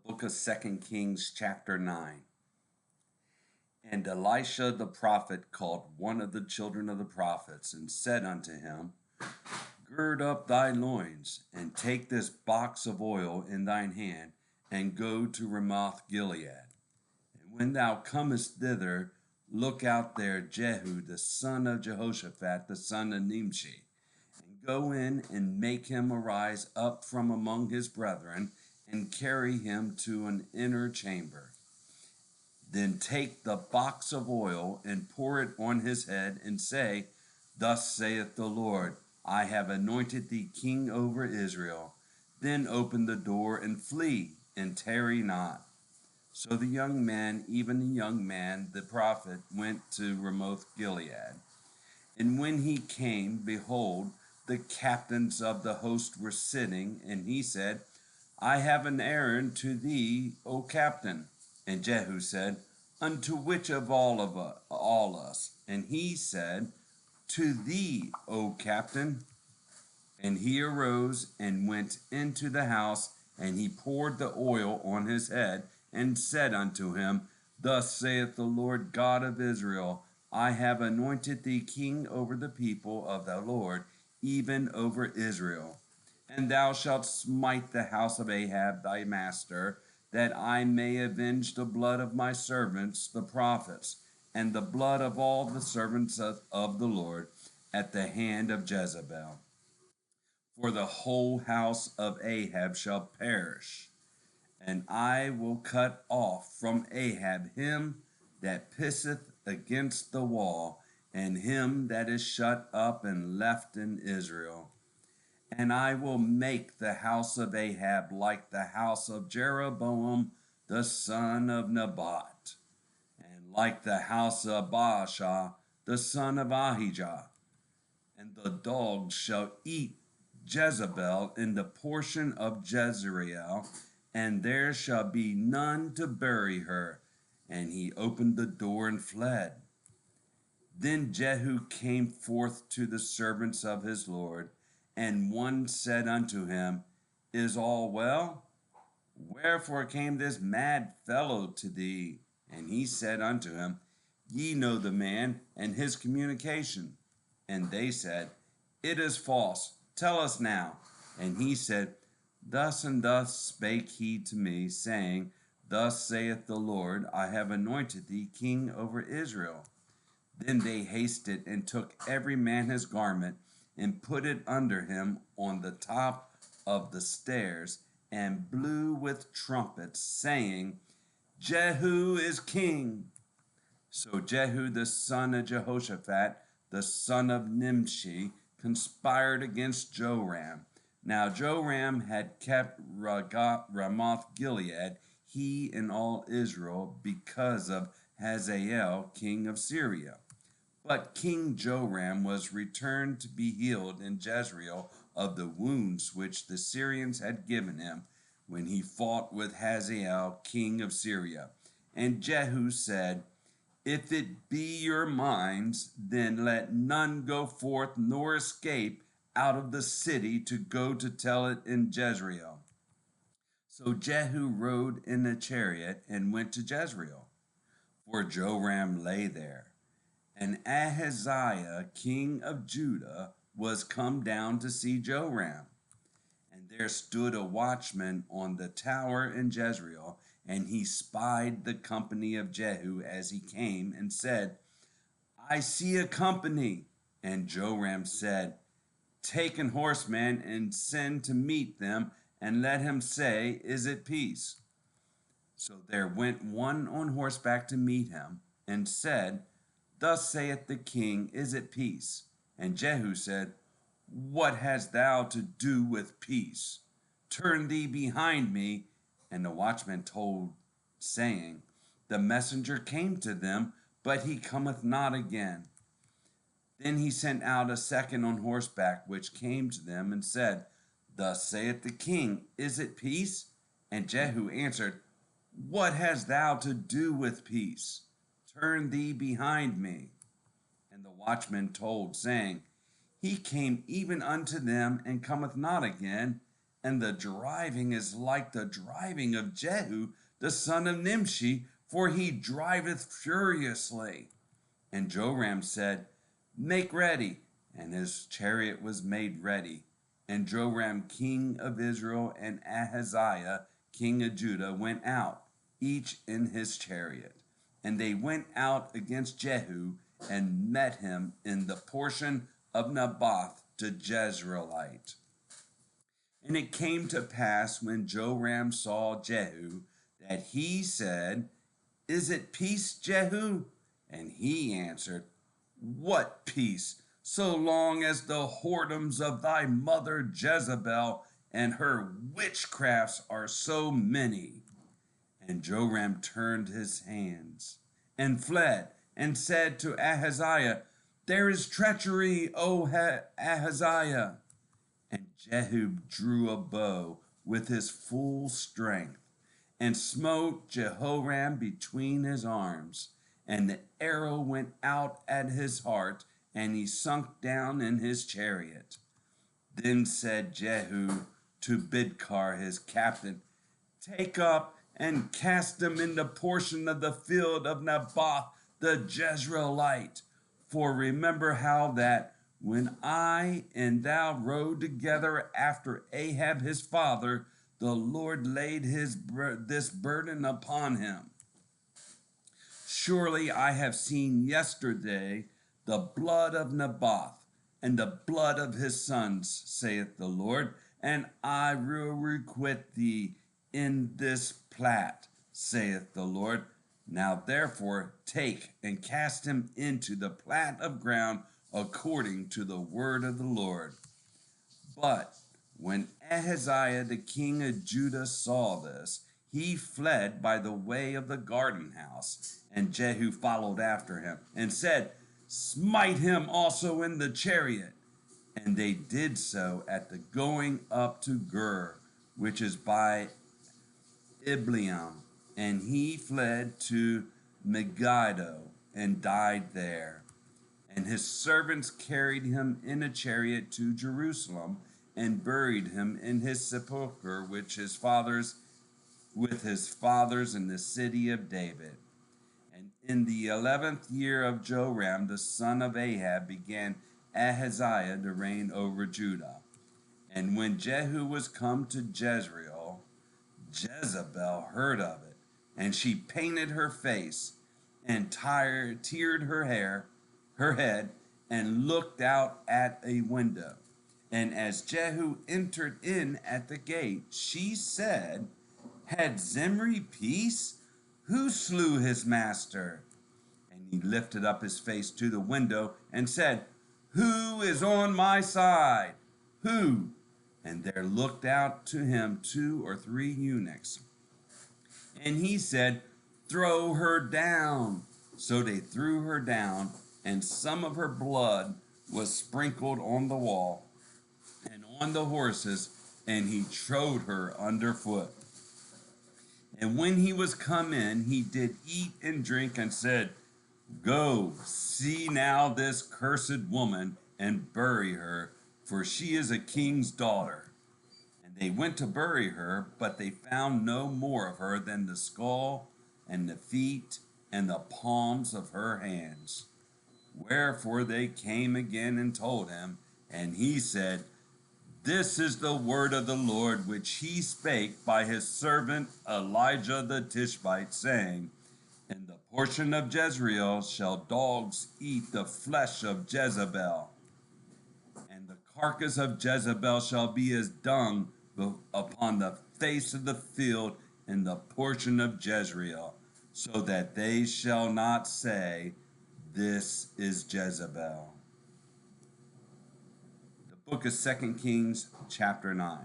Book of Second Kings, chapter 9. And Elisha the prophet called one of the children of the prophets and said unto him, Gird up thy loins, and take this box of oil in thine hand, and go to Ramoth Gilead. And when thou comest thither, look out there Jehu the son of Jehoshaphat the son of Nimshi, and go in and make him arise up from among his brethren, and carry him to an inner chamber. Then take the box of oil and pour it on his head, and say, Thus saith the Lord, I have anointed thee king over Israel. Then open the door and flee, and tarry not. So the young man, even the young man, the prophet, went to Ramoth Gilead. And when he came, behold, the captains of the host were sitting, and he said, I have an errand to thee, O captain. And Jehu said, Unto which of all us? And he said, To thee, O captain. And he arose and went into the house, and he poured the oil on his head, and said unto him, Thus saith the Lord God of Israel, I have anointed thee king over the people of the Lord, even over Israel. And thou shalt smite the house of Ahab thy master, that I may avenge the blood of my servants the prophets, and the blood of all the servants of the Lord, at the hand of Jezebel. For the whole house of Ahab shall perish, and I will cut off from Ahab him that pisseth against the wall, and him that is shut up and left in Israel. And I will make the house of Ahab like the house of Jeroboam the son of Nebat, and like the house of Baasha the son of Ahijah. And the dogs shall eat Jezebel in the portion of Jezreel, and there shall be none to bury her. And he opened the door and fled. Then Jehu came forth to the servants of his Lord, and one said unto him, Is all well? Wherefore came this mad fellow to thee? And he said unto him, Ye know the man and his communication. And they said, It is false. Tell us now. And he said, Thus and thus spake he to me, saying, Thus saith the Lord, I have anointed thee king over Israel. Then they hasted and took every man his garment, and put it under him on the top of the stairs, and blew with trumpets, saying, Jehu is king. So Jehu the son of Jehoshaphat, the son of Nimshi, conspired against Joram. Now Joram had kept Ramoth Gilead, he and all Israel, because of Hazael, king of Syria. But King Joram was returned to be healed in Jezreel of the wounds which the Syrians had given him when he fought with Hazael, king of Syria. And Jehu said, If it be your minds, then let none go forth nor escape out of the city to go to tell it in Jezreel. So Jehu rode in a chariot and went to Jezreel, for Joram lay there. And Ahaziah, king of Judah, was come down to see Joram. And there stood a watchman on the tower in Jezreel, and he spied the company of Jehu as he came, and said, I see a company. And Joram said, Take an horseman and send to meet them, and let him say, Is it peace? So there went one on horseback to meet him, and said, Thus saith the king, Is it peace? And Jehu said, What hast thou to do with peace? Turn thee behind me. And the watchman told, saying, The messenger came to them, but he cometh not again. Then he sent out a second on horseback, which came to them, and said, Thus saith the king, Is it peace? And Jehu answered, What hast thou to do with peace? Turn thee behind me. And the watchman told, saying, He came even unto them, and cometh not again. and the driving is like the driving of Jehu, the son of Nimshi, for he driveth furiously. And Joram said, Make ready. And his chariot was made ready. And Joram, king of Israel, and Ahaziah, king of Judah, went out, each in his chariot. And they went out against Jehu, and met him in the portion of Naboth the Jezreelite. And it came to pass, when Joram saw Jehu, that he said, Is it peace, Jehu? And he answered, What peace, so long as the whoredoms of thy mother Jezebel and her witchcrafts are so many? And Joram turned his hands and fled, and said to Ahaziah, There is treachery, O Ahaziah. And Jehu drew a bow with his full strength, and smote Jehoram between his arms, and the arrow went out at his heart, and he sunk down in his chariot. Then said Jehu to Bidkar his captain, Take up and cast him in the portion of the field of Naboth the Jezreelite. For remember how that when I and thou rode together after Ahab his father, the Lord laid this burden upon him. Surely I have seen yesterday the blood of Naboth and the blood of his sons, saith the Lord, and I will requite thee in this plat, saith the Lord. Now therefore take and cast him into the plat of ground according to the word of the Lord. But when Ahaziah the king of Judah saw this, he fled by the way of the garden house, and Jehu followed after him, and said, Smite him also in the chariot. And they did so at the going up to Gur, which is by Ibleam, and he fled to Megiddo and died there. And his servants carried him in a chariot to Jerusalem, and buried him in his sepulchre with his fathers in the city of David. And in the 11th year of Joram the son of Ahab began Ahaziah to reign over Judah. And when Jehu was come to Jezreel, Jezebel heard of it, and she painted her face, and teared her head, and looked out at a window. And as Jehu entered in at the gate, she said, Had Zimri peace? Who slew his master? And he lifted up his face to the window and said, Who is on my side? Who? And there looked out to him 2 or 3 eunuchs. And he said, Throw her down. So they threw her down, and some of her blood was sprinkled on the wall and on the horses, and he trode her underfoot. And when he was come in, he did eat and drink, and said, Go, see now this cursed woman, and bury her, for she is a king's daughter. And they went to bury her, but they found no more of her than the skull, and the feet, and the palms of her hands. Wherefore they came again and told him, and he said, This is the word of the Lord which he spake by his servant Elijah the Tishbite, saying, In the portion of Jezreel shall dogs eat the flesh of Jezebel, and the carcass of Jezebel shall be as dung upon the face of the field in the portion of Jezreel, so that they shall not say, This is Jezebel. The book of 2 Kings, chapter 9.